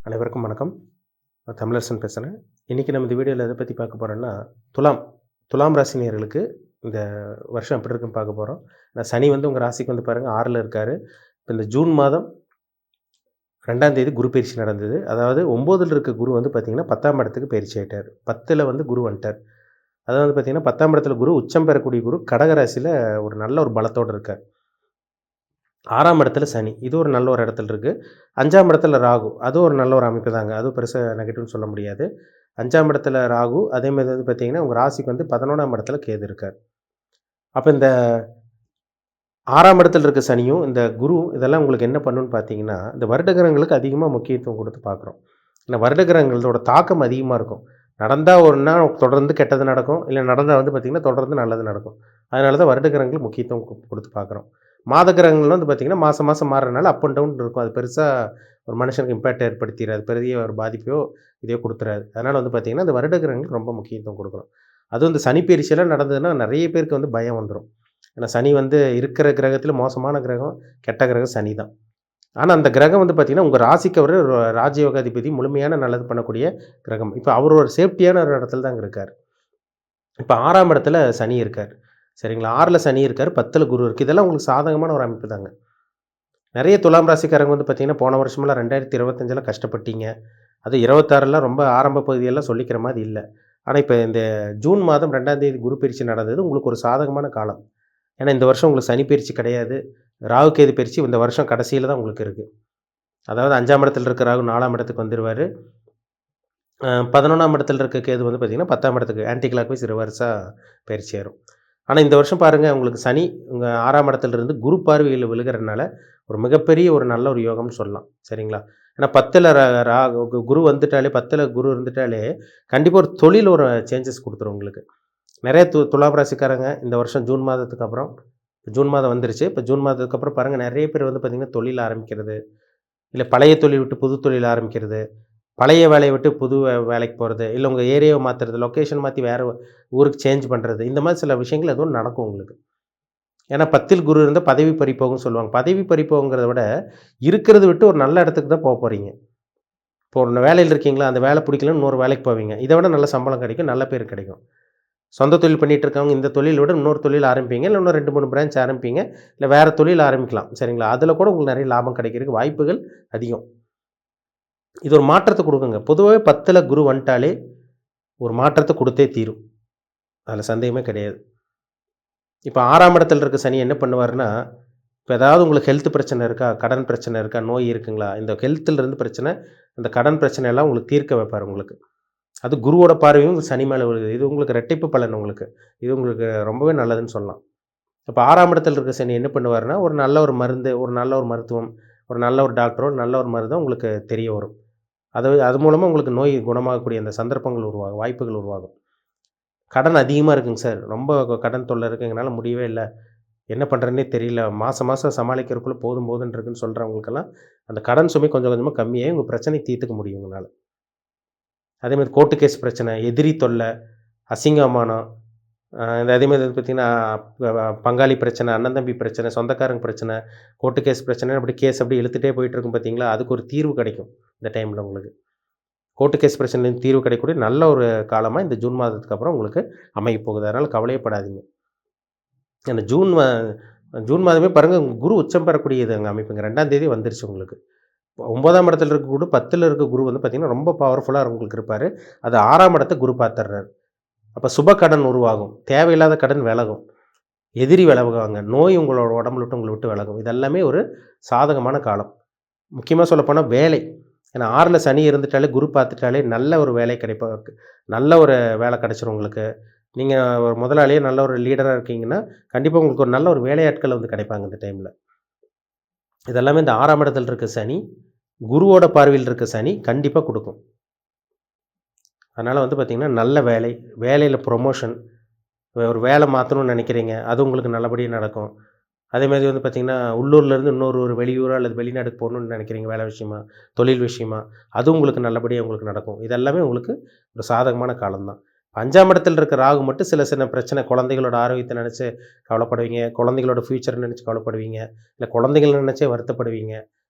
அனைவருக்கும் வணக்கம். நான் தமிழரசன் பேசுகிறேன். இன்றைக்கி நம்ம இந்த வீடியோவில் எதை பற்றி பார்க்க போகிறோன்னா, துலாம் துலாம் ராசி நேயர்களுக்கு இந்த வருஷம் எப்படி இருக்குன்னு பார்க்க போகிறோம். சனி வந்து உங்கள் ராசிக்கு வந்து பாருங்கள் 6ல் இருக்கார். இப்போ இந்த ஜூன் மாதம் 2ஆம் தேதி குரு பயிற்சி நடந்தது. அதாவது 9ல் இருக்க குரு வந்து பார்த்திங்கன்னா 10ஆம் இடத்துக்கு பயிற்சி ஆகிட்டார். 10ல் வந்து குரு வந்துட்டார். அதாவது வந்து பார்த்திங்கன்னா 10ஆம் இடத்துல குரு உச்சம் பெறக்கூடிய குரு கடக ராசியில் ஒரு நல்ல ஒரு பலத்தோடு இருக்கார். 6ஆம் இடத்துல சனி, இது ஒரு நல்ல ஒரு இடத்துல இருக்குது. 5ஆம் இடத்துல ராகு, அதுவும் ஒரு நல்ல ஒரு அமைப்பு தாங்க. அதுவும் பெருசாக நெகட்டிவ்னு சொல்ல முடியாது. 5ஆம் இடத்துல ராகு, அதேமாதிரி வந்து பார்த்திங்கன்னா உங்கள் ராசிக்கு வந்து 11ஆம் இடத்துல கேது இருக்கார். அப்போ இந்த 6ஆம் இடத்துல இருக்க சனியும் இந்த குரு இதெல்லாம் உங்களுக்கு என்ன பண்ணுன்னு பார்த்தீங்கன்னா, இந்த வருடகிரகங்களுக்கு அதிகமாக முக்கியத்துவம் கொடுத்து பார்க்குறோம். இந்த வருடகிரகங்களோட தாக்கம் அதிகமாக இருக்கும். நடந்தால் ஒரு நாள் தொடர்ந்து கெட்டது நடக்கும், இல்லை நடந்தால் வந்து பார்த்திங்கன்னா தொடர்ந்து நல்லது நடக்கும். அதனால தான் வருடகிரகங்களுக்கு முக்கியத்துவம் கொடுத்து பார்க்குறோம். மாத கிரகங்கள் வந்து பார்த்திங்கன்னா மாதம் மாதம் மாறுறதுனால அப் அண்ட் டவுன் இருக்கும். அது பெருசாக ஒரு மனுஷனுக்கு இம்பேக்ட் ஏற்படுத்திடாது, பெரிய ஒரு பாதிப்பையோ இதையோ கொடுத்துறாது. அதனால் வந்து பார்த்திங்கன்னா இந்த வருட கிரகங்களுக்கு ரொம்ப முக்கியத்துவம் கொடுக்குறோம். அதுவும் இந்த சனி பயிற்சியெல்லாம் நடந்ததுன்னா நிறைய பேருக்கு வந்து பயம் வந்துடும். ஏன்னா சனி வந்து இருக்கிற கிரகத்தில் மோசமான கிரகம், கெட்ட கிரகம் சனி தான். ஆனால் அந்த கிரகம் வந்து பார்த்திங்கன்னா உங்கள் ராசிக்கு அவர் ராஜயோகாதிபதி, முழுமையான நல்லது பண்ணக்கூடிய கிரகம். இப்போ அவர் ஒரு சேஃப்டியான ஒரு இடத்துல தான் இருக்கார். இப்போ 6ஆம் இடத்துல சனி இருக்கார். சரிங்களா? 6ல் சனி இருக்கார், 10ல் குரு இருக்குது. இதெல்லாம் உங்களுக்கு சாதகமான ஒரு அமைப்பு தாங்க. நிறைய துலாம் ராசிக்காரங்க வந்து பார்த்திங்கன்னா போன வருஷமெல்லாம் 2025 கஷ்டப்பட்டீங்க. அது 26லாம் ரொம்ப ஆரம்ப பகுதியெல்லாம் சொல்லிக்கிற மாதிரி இல்லை. ஆனால் இப்போ இந்த ஜூன் மாதம் 2ஆம் தேதி குரு பயிற்சி நடந்தது உங்களுக்கு ஒரு சாதகமான காலம். ஏன்னா இந்த வருஷம் உங்களுக்கு சனி பயிற்சி கிடையாது. ராகு கேது பயிற்சி இந்த வருஷம் கடைசியில் தான் உங்களுக்கு இருக்குது. அதாவது 5ஆம் இடத்துல இருக்க ராகு 4ஆம் இடத்துக்கு வந்துடுவார். 11ஆம் இடத்துல இருக்க கேது வந்து பார்த்திங்கன்னா 10ஆம் இடத்துக்கு ஆன்டி கிளாக் வைஸ் ரிவர்ஸாக பயிற்சி ஆயிரும். ஆனால் இந்த வருஷம் பாருங்கள், உங்களுக்கு சனி உங்கள் 6ஆம் இடத்துலேருந்து குரு பார்வையில் விழுகிறதுனால ஒரு மிகப்பெரிய ஒரு நல்ல ஒரு யோகம்னு சொல்லலாம். சரிங்களா? ஏன்னா 10ல் குரு வந்துட்டாலே, 10ல் குரு இருந்துட்டாலே கண்டிப்பாக ஒரு தொழில் ஒரு சேஞ்சஸ் கொடுத்துரும் உங்களுக்கு. நிறைய துலாம் ராசிக்காரங்க இந்த வருஷம் ஜூன் மாதத்துக்கு அப்புறம், ஜூன் மாதம் வந்துருச்சு. இப்போ ஜூன் மாதத்துக்கு அப்புறம் பாருங்கள் நிறைய பேர் வந்து பார்த்திங்கன்னா தொழில் ஆரம்பிக்கிறது, இல்லை பழைய தொழில் விட்டு புது தொழில் ஆரம்பிக்கிறது, பழைய வேலையை விட்டு புது வேலைக்கு போகிறது, இல்லை உங்கள் ஏரியாவை மாற்றுறது, லொக்கேஷன் மாற்றி வேறு ஊருக்கு சேஞ்ச் பண்ணுறது, இந்த மாதிரி சில விஷயங்கள் எதுவும் நடக்கும் உங்களுக்கு. ஏன்னா 10ல் குரு இருந்தால் பதவி பறிப்போகும்னு சொல்லுவாங்க. பதவி பறிப்போங்கிறத விட இருக்கிறத விட்டு ஒரு நல்ல இடத்துக்கு தான் போக போகிறீங்க. இப்போ ஒரு வேலையில் இருக்கீங்களா, அந்த வேலை பிடிக்கலன்னு இன்னொரு வேலைக்கு போவீங்க. இதை விட நல்ல சம்பளம் கிடைக்கும், நல்ல பேர் கிடைக்கும். சொந்த தொழில் பண்ணிகிட்டு இருக்கவங்க இந்த தொழிலை விட இன்னொரு தொழில் ஆரம்பிப்பீங்க, இல்லை இன்னும் 2, 3 பிரான்ச் ஆரம்பிப்பீங்க, இல்லை வேறு தொழில் ஆரம்பிக்கலாம். சரிங்களா? அதில் கூட உங்களுக்கு நிறைய லாபம் கிடைக்கிறதுக்கு வாய்ப்புகள் அதிகம். இது ஒரு மாற்றத்தை கொடுக்குங்க. பொதுவாகவே 10ல் குரு வந்துட்டாலே ஒரு மாற்றத்தை கொடுத்தே தீரும். அதில் சந்தேகமே கிடையாது. இப்போ 6ஆம் இடத்துல இருக்க சனி என்ன பண்ணுவார்னா, இப்போ ஏதாவது உங்களுக்கு ஹெல்த் பிரச்சனை இருக்கா, கடன் பிரச்சனை இருக்கா, நோய் இருக்குங்களா, இந்த ஹெல்த்துலேருந்து பிரச்சனை, இந்த கடன் பிரச்சனை எல்லாம் உங்களுக்கு தீர்க்க வைப்பார் உங்களுக்கு. அது குருவோட பார்வையும் சனி மேலே விழுகுது. இது உங்களுக்கு ரெட்டிப்பு பலன் உங்களுக்கு. இது உங்களுக்கு ரொம்பவே நல்லதுன்னு சொல்லலாம். இப்போ 6ஆம் இடத்துல இருக்க சனி என்ன பண்ணுவார்னா, ஒரு நல்ல ஒரு மருந்து, ஒரு நல்ல ஒரு மருத்துவம், ஒரு நல்ல ஒரு டாக்டரோ, நல்ல ஒரு மருந்தும் உங்களுக்கு தெரிய வரும். அது மூலமாக உங்களுக்கு நோய் குணமாகக்கூடிய அந்த சந்தர்ப்பங்கள் உருவாகும், வாய்ப்புகள் உருவாகும். கடன் அதிகமாக இருக்குங்க சார், ரொம்ப கடன் தொல்லை இருக்குது, எங்களால் முடியவே இல்லை, என்ன பண்ணுறதுன்னே தெரியல, மாதம் மாதம் சமாளிக்கிறதுக்குள்ளே போதும் போதுன்னு இருக்குன்னு சொல்கிறவங்களுக்கெல்லாம் அந்த கடன் சுமை கொஞ்சம் கொஞ்சமாக கம்மியாகி உங்கள் பிரச்சனை தீர்த்துக்க முடியும் உங்களால். அதேமாதிரி கோர்ட்டு கேஸ் பிரச்சனை, எதிரி தொல்லை, அசிங்கமானம், அதேமாதிரி வந்து பார்த்திங்கன்னா பங்காளி பிரச்சனை, அண்ணன் தம்பி பிரச்சனை, சொந்தக்காரங்க பிரச்சனை, கோர்ட்டு கேஸ் பிரச்சனை, அப்படி கேஸ் அப்படி இழுத்துகிட்டே போயிட்டுருக்கும் பார்த்தீங்களா, அதுக்கு ஒரு தீர்வு கிடைக்கும் இந்த டைமில் உங்களுக்கு. கோர்ட்டு கேஸ் பிரச்சனையிலேருந்து தீர்வு கிடைக்கக்கூடிய நல்ல ஒரு காலமாக இந்த ஜூன் மாதத்துக்கு அப்புறம் உங்களுக்கு அமைய போகுது. அதனால் கவலையப்படாதீங்க. அந்த ஜூன் மாதமே பாருங்கள், குரு உச்சம் பெறக்கூடியது அங்கே அமைப்புங்க. 2ஆம் தேதி வந்துருச்சு உங்களுக்கு. 9ஆம் இடத்துல இருக்க குரு, 10ல் இருக்க குரு வந்து பார்த்திங்கன்னா ரொம்ப பவர்ஃபுல்லாக உங்களுக்கு இருப்பார். அது 6ஆம் இடத்தை குரு பார்த்துடுறாரு. அப்போ சுப கடன் உருவாகும், தேவையில்லாத கடன் விலகும், எதிரி விலகுவாங்க, நோய் உங்களோட உடம்புல விட்டு உங்களை விட்டு விலகும். இதெல்லாமே ஒரு சாதகமான காலம். முக்கியமாக சொல்லப்போனால் வேலை. ஏன்னா 6ல் சனி இருந்துட்டாலே, குரு பார்த்துட்டாலே நல்ல ஒரு வேலை நல்ல ஒரு வேலை கிடச்சிரும் உங்களுக்கு. நீங்கள் ஒரு முதலாளியே நல்ல ஒரு லீடராக இருக்கீங்கன்னா கண்டிப்பாக உங்களுக்கு ஒரு நல்ல ஒரு வேலையாட்கள் வந்து கிடைப்பாங்க இந்த டைமில். இதெல்லாமே இந்த 6ஆம் இடத்துல இருக்க சனி, குருவோட பார்வையில் இருக்க சனி கண்டிப்பாக கொடுக்கும். அதனால் வந்து பார்த்திங்கன்னா நல்ல வேலை, வேலையில் ப்ரொமோஷன், ஒரு வேலை மாற்றணும்னு நினைக்கிறீங்க, அது உங்களுக்கு நல்லபடியாக நடக்கும். அதேமாதிரி வந்து பார்த்திங்கன்னா உள்ளூர்லேருந்து இன்னொரு ஒரு வெளியூரோ அல்லது வெளிநாட்டுக்கு போகணுன்னு நினைக்கிறீங்க வேலை விஷயமா, தொழில் விஷயமா, அதுவும் உங்களுக்கு நல்லபடியாக உங்களுக்கு நடக்கும். இதெல்லாமே உங்களுக்கு ஒரு சாதகமான காலம்தான். 5ஆம் இடத்துல இருக்க ராகு மட்டும் சில சின்ன பிரச்சனை, குழந்தைகளோட ஆரோக்கியத்தை நினச்சி கவலைப்படுவீங்க, குழந்தைகளோட ஃப்யூச்சரை நினச்சி கவலைப்படுவீங்க, இல்லை குழந்தைகளை நினச்சே வருத்தப்படுவீங்க.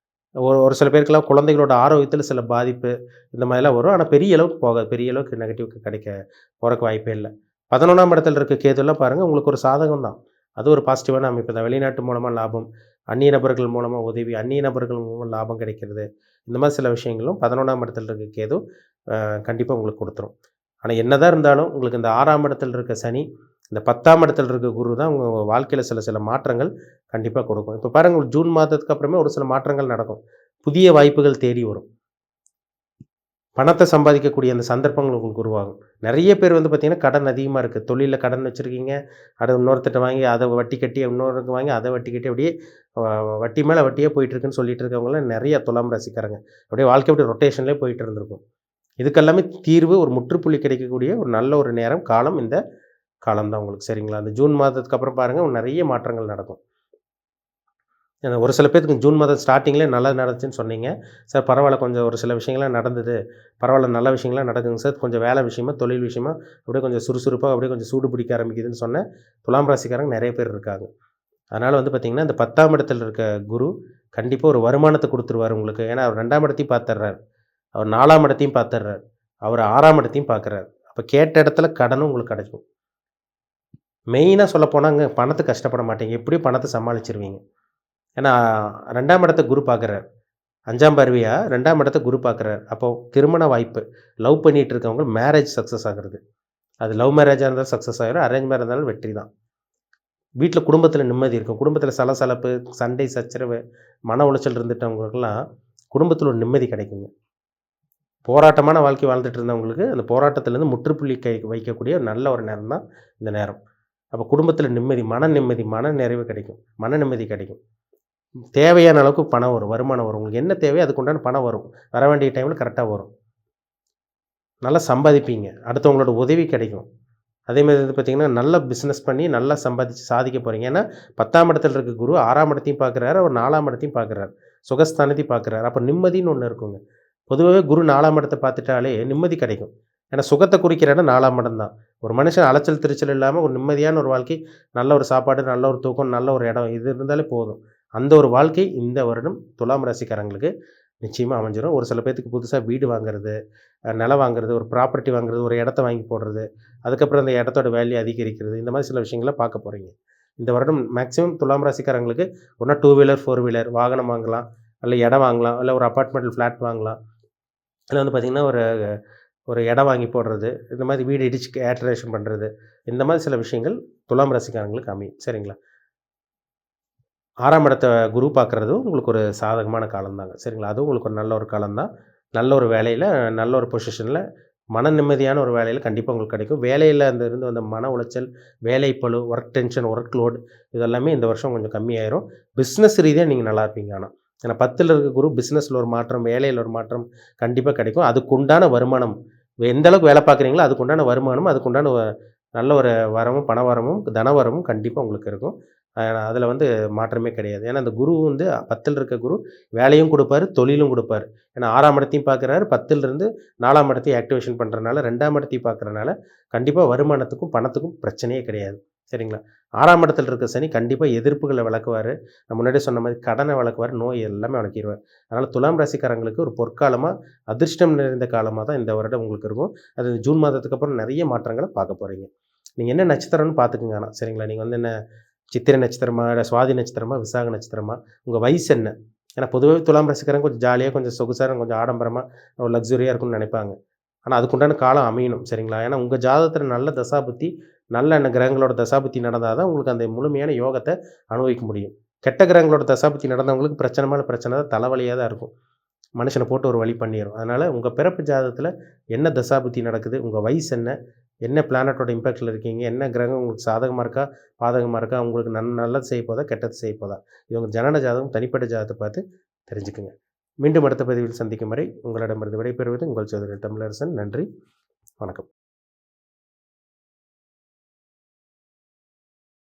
ஒரு ஒரு சில பேருக்கெல்லாம் குழந்தைகளோட ஆரோக்கியத்தில சில பாதிப்பு இந்த மாதிரிலாம் வரும். ஆனா பெரிய அளவுக்கு போகாது. பெரிய அளவுக்கு நெகட்டிவ் போறக்கு வாய்ப்பே இல்ல. 11ஆம் இடத்துல இருக்க கேதுலாம் பாருங்க, உங்களுக்கு ஒரு சாதகம் தான். அது ஒரு பாசிட்டிவான அமைப்பு தான். வெளிநாட்டு மூலமா லாபம், அந்நிய நபர்கள் மூலமா உதவி, அந்நிய நபர்கள் மூலமா லாபம் கிடைக்கிறது. இந்த மாரி சில விஷயங்களும் 11ஆம் இடத்துல இருக்க கேது கண்டிப்பா உங்களுக்கு குடுத்துரும். ஆனா என்னதான் இருந்தாலும், உங்களுக்கு இந்த 6ஆம் இடத்துல இருக்க சனி, இந்த 10ஆம் இடத்துல இருக்க குரு தான் உங்க வாழ்க்கையில சில சில மாற்றங்கள் கண்டிப்பா கொடுக்கும். இப்ப பாருங்க ஜூன் மாதத்துக்கு அப்புறமே ஒரு சில மாற்றங்கள் நடக்கும். புதிய வாய்ப்புகள் தேடி வரும். பணத்த சம்பாதிக்கக்கூடிய அந்த சந்தர்ப்பங்கள் உங்களுக்கு உருவாகும். நெறைய பேர் வந்து பார்த்தீங்கன்னா, கடன் அதிகமா இருக்கு. தொழில்ல கடன் வச்சிருக்கீங்க. அத இன்னொருத்தர்ட்ட வாங்கி அத வட்டி கட்டி, இன்னொருக்கு வாங்கி அத வட்டி கட்டி அப்படியே வ வட்டி மேல வட்டியே போயிட்டு இருக்குன்னு சொல்லிட்டு இருக்கவங்கலாம் நெறைய துலாம் ராசிக்காரங்க. அப்படியே வாழ்க்கை அப்படியே ரொட்டேஷன்லேயே போயிட்டு இருந்திருக்கும். இதுக்கெல்லாமே தீர்வு ஒரு முற்றுப்புள்ளி கிடைக்கக்கூடிய ஒரு நல்ல ஒரு நேரம், காலம் இந்த காலம் தான் உங்களுக்கு. சரிங்களா? அந்த ஜூன் மாதத்துக்கு அப்புறம் பாருங்க நெறைய மாற்றங்கள் நடக்கும். ஏன்னா ஒரு சில பேத்துக்கு ஜூன் மாதம் ஸ்டார்ட்டிங்லேயே நல்லா நடந்துச்சுன்னு சொன்னீங்க. சார் பரவால்ல கொஞ்சம் ஒரு சில விஷயங்கள்லாம் நடந்தது. பரவால்ல நல்ல விஷயங்கள்லாம் நடக்குதுங்க சார். கொஞ்சம் வேலை விஷயமா, தொழில் விஷயமா அப்படியே கொஞ்சம் சுறுசுறுப்பா அப்படியே கொஞ்சம் சூடு பிடிக்க ஆரம்பிக்குதுன்னு சொன்ன துலாம் ராசிக்காரங்க நெறைய பேர் இருக்காங்க. அதனால வந்து பார்த்தீங்கன்னா, இந்த 10ஆம் இடத்துல இருக்க குரு கண்டிப்பா ஒரு வருமானத்த குடுத்துருவாரு உங்களுக்கு. ஏன்னா அவர் 2ஆம் இடத்தையும் பார்த்துடுறாரு. அவர் 4ஆம் இடத்தையும் பார்த்துடுறாரு. அவர் 6ஆம் இடத்தையும் பார்க்குறாரு. அப்ப கேட்ட இடத்துல கடனும் உங்களுக்கு கிடைக்கும். மெயினா சொல்லப்போனாங்க பணத்துக்கு கஷ்டப்பட மாட்டீங்க. எப்படியும் பணத்த சமாளிச்சுருவீங்க. ஏன்னா 2ஆம் இடத்த குரு பார்க்குறாரு. 5ஆம் பார்வையா 2ஆம் இடத்த குரு பார்க்குறாரு. அப்போ திருமண வாய்ப்பு. லவ் பண்ணிட்டு இருக்கவங்க மேரேஜ் சக்சஸ் ஆகுறது. அது லவ் மேரேஜா இருந்தாலும் சக்சஸ் ஆயிரும். அரேஞ்ச் மேரேஜா இருந்தாலும் வெற்றி தான். வீட்ல குடும்பத்தில நிம்மதி இருக்கும். குடும்பத்தில சலசலப்பு, சண்டை, சச்சரவு, மன உளைச்சல் இருந்துட்டவங்களுக்கெல்லாம் குடும்பத்தில ஒரு நிம்மதி கிடைக்குங்க. போராட்டமான வாழ்க்கை வாழ்ந்துட்டு இருந்தவங்களுக்கு, அந்த போராட்டத்திலேருந்து முற்றுப்புள்ளி வைக்கக்கூடிய நல்ல ஒரு நேரம் தான் இந்த நேரம். அப்ப குடும்பத்தில நிம்மதி, மன நிறைவு கிடைக்கும். மன நிம்மதி கிடைக்கும். தேவையான அளவுக்கு பணம் வரும், வருமானம் வரும். உங்களுக்கு என்ன தேவையோ அதுக்கு உண்டான பணம் வரும். வர வேண்டிய டைம்ல கரெக்ட்டா வரும். நல்லா சம்பாதிப்பீங்க. அடுத்தவங்களோட உதவி கிடைக்கும். அதேமாரி வந்து பார்த்தீங்கன்னா, நல்லா பிசினஸ் பண்ணி நல்லா சம்பாதிச்சு சாதிக்க போறீங்க. ஏன்னா 10ஆம் இடத்துல இருக்க குரு 6ஆம் இடத்தையும் பார்க்குறாரு, அவர் 4ஆம் இடத்தையும் பார்க்குறாரு. சுகஸ்தானத்தையும் பார்க்குறாரு. அப்ப நிம்மதின்னு ஒண்ணு இருக்குங்க. பொதுவாவே குரு 4ஆம் இடத்த பார்த்துட்டாலே நிம்மதி கிடைக்கும். ஏன்னா சுகத்த குறிக்கிற இடம் 4ஆம் இடம் தான். ஒரு மனுஷன் அலைச்சல், திருச்சல் இல்லாம ஒரு நிம்மதியான ஒரு வாழ்க்கை, நல்ல ஒரு சாப்பாடு, நல்ல ஒரு தூக்கம், நல்ல ஒரு இடம் இது இருந்தாலே போதும். அந்த ஒரு வாழ்க்கை இந்த வருடம் துலாம் ராசிக்காரங்களுக்கு நிச்சயமா அமைஞ்சிரும். ஒரு சில பேத்துக்கு புதுசா வீடு வாங்குறது, நிலம் வாங்குறது, ஒரு ப்ராப்பர்ட்டி வாங்குறது, ஒரு இடத்த வாங்கி போடுறது, அதுக்கப்புறம் அந்த இடத்தோட வேல்யூ அதிகரிக்கிறது, இந்த மாரி சில விஷயங்கள பார்க்க போறீங்க. இந்த வருடம் மேக்ஸிமம் துலாம் ராசிக்காரங்களுக்கு ஒண்ணா 2 வீலர், 4 வீலர் வாகனம் வாங்கலாம், இல்ல இடம் வாங்கலாம், இல்ல ஒரு அபார்ட்மெண்ட் ஃப்ளாட் வாங்கலாம். இல்ல வந்து பார்த்தீங்கன்னா, ஒரு ஒரு இடம் வாங்கி போடுறது, இந்த மாரி வீடு இடிச்சு ஆல்டரேஷன் பண்றது, இந்த மாரி சில விஷயங்கள் துலாம் ராசிக்காரங்களுக்கு அமையும். சரிங்களா? 6ஆம் இடத்த குரு பார்க்குறதும் உங்களுக்கு ஒரு சாதகமான காலம் தாங்க. சரிங்களா? அதுவும் உங்களுக்கு ஒரு நல்ல ஒரு காலம் தான். நல்ல ஒரு வேலையில, நல்ல ஒரு பொசிஷன்ல, மன நிம்மதியான ஒரு வேலையில கண்டிப்பா உங்களுக்கு கிடைக்கும். வேலையில அந்த இருந்து வந்த மன உளைச்சல், வேலைப்பளு, ஒர்க் டென்ஷன், ஒர்க் லோட் இது எல்லாமே இந்த வருஷம் கொஞ்சம் கம்மியாயிரும். பிசினஸ் ரீதியா நீங்க நல்லா இருப்பீங்க ஆனா. ஏன்னா 10ல இருக்க குரு பிசினஸ்ல ஒரு மாற்றம், வேலையில ஒரு மாற்றம் கண்டிப்பா கிடைக்கும். அதுக்குண்டான வருமானம் எந்த அளவுக்கு வேலை பார்க்குறீங்களோ, அதுக்குண்டான வருமானம், அதுக்குண்டான நல்ல ஒரு வரமும், பண வரமும், தன வரமும் கண்டிப்பா உங்களுக்கு இருக்கும். அதில வந்து மாற்றமே கிடையாது. ஏன்னா, அந்த குரு வந்து 10ல் இருக்க குரு வேலையும் குடுப்பாரு, தொழிலும் குடுப்பாரு. ஏன்னா 6ஆம் இடத்தையும் பார்க்குறாரு, 10லிருந்து 4ஆம் இடத்தையும் ஆக்டிவேஷன் பண்றனால, 2ஆம் இடத்தையும் பார்க்குறனால, கண்டிப்பா வருமானத்துக்கும், பணத்துக்கும் பிரச்சனையே கிடையாது. சரிங்களா? 6ஆம் இடத்துல இருக்க சனி கண்டிப்பா எதிர்ப்புகள விலக்குவாரு. நான் முன்னாடியே சொன்ன மாரி கடன விலக்குவாரு, நோய் எல்லாமே விலக்கிருவாரு. அதனால துலாம் ராசிக்காரங்களுக்கு ஒரு பொற்காலமா, அதிர்ஷ்டம் நிறைந்த காலமா தான் இந்த வருடம் உங்களுக்கு இருக்கும். அது ஜூன் மாதத்துக்கு அப்புறம் நெறைய மாற்றங்கள பார்க்க போறீங்க. நீங்க என்ன நட்சத்திரம்னு பார்த்துக்கங்க ஆனா. சரிங்களா? நீங்க வந்து என்ன சித்திரை நட்சத்திரமா? இல்ல சுவாதி நட்சத்திரமா? விசாக நட்சத்திரமா? உங்க வயசு என்ன? ஏன்னா பொதுவாவே துலாம் ராசிக்காரங்க கொஞ்சம் ஜாலியா, கொஞ்சம் சொகுசா, கொஞ்சம் ஆடம்பரமா, ஒரு லக்ஸூரியா இருக்கணும்னு நெனைப்பாங்க. ஆனா அதுக்குண்டான காலம் அமையணும். சரிங்களா? ஏன்னா உங்க ஜாதகத்தில நல்ல தசாபுத்தி, நல்ல கிரகங்களோட தசாபுத்தி நடந்தா தான் உங்களுக்கு அந்த முழுமையான யோகத்த அனுபவிக்க முடியும். கெட்ட கிரகங்களோட தசாபுத்தி நடந்தவங்களுக்கு பிரச்சனை மேல பிரச்சனை தான், தலைவலியா தான் இருக்கும். மனுஷன போட்டு ஒரு வழி பண்ணிரும். அதனால உங்க பிறப்பு ஜாதகத்தில என்ன தசாபுத்தி நடக்குது? உங்க வயசு என்ன? என்ன பிளானட்டோட இம்பேக்ட்ல இருக்கீங்க? என்ன கிரகம் உங்களுக்கு சாதகமா இருக்கா? பாதகமா இருக்கா? உங்களுக்கு நல்லது செய்ய போதா? கெட்டது செய்ய போதா? இது உங்க ஜனன ஜாதகம், தனிப்பட்ட ஜாதகத்த பார்த்து தெரிஞ்சுக்கங்க. மீண்டும் அடுத்த பதிவில் சந்திக்கும் வரை உங்களிடமிருந்து விடைபெறுவது உங்கள் சகோதரன் தமிழரசன். நன்றி, வணக்கம்.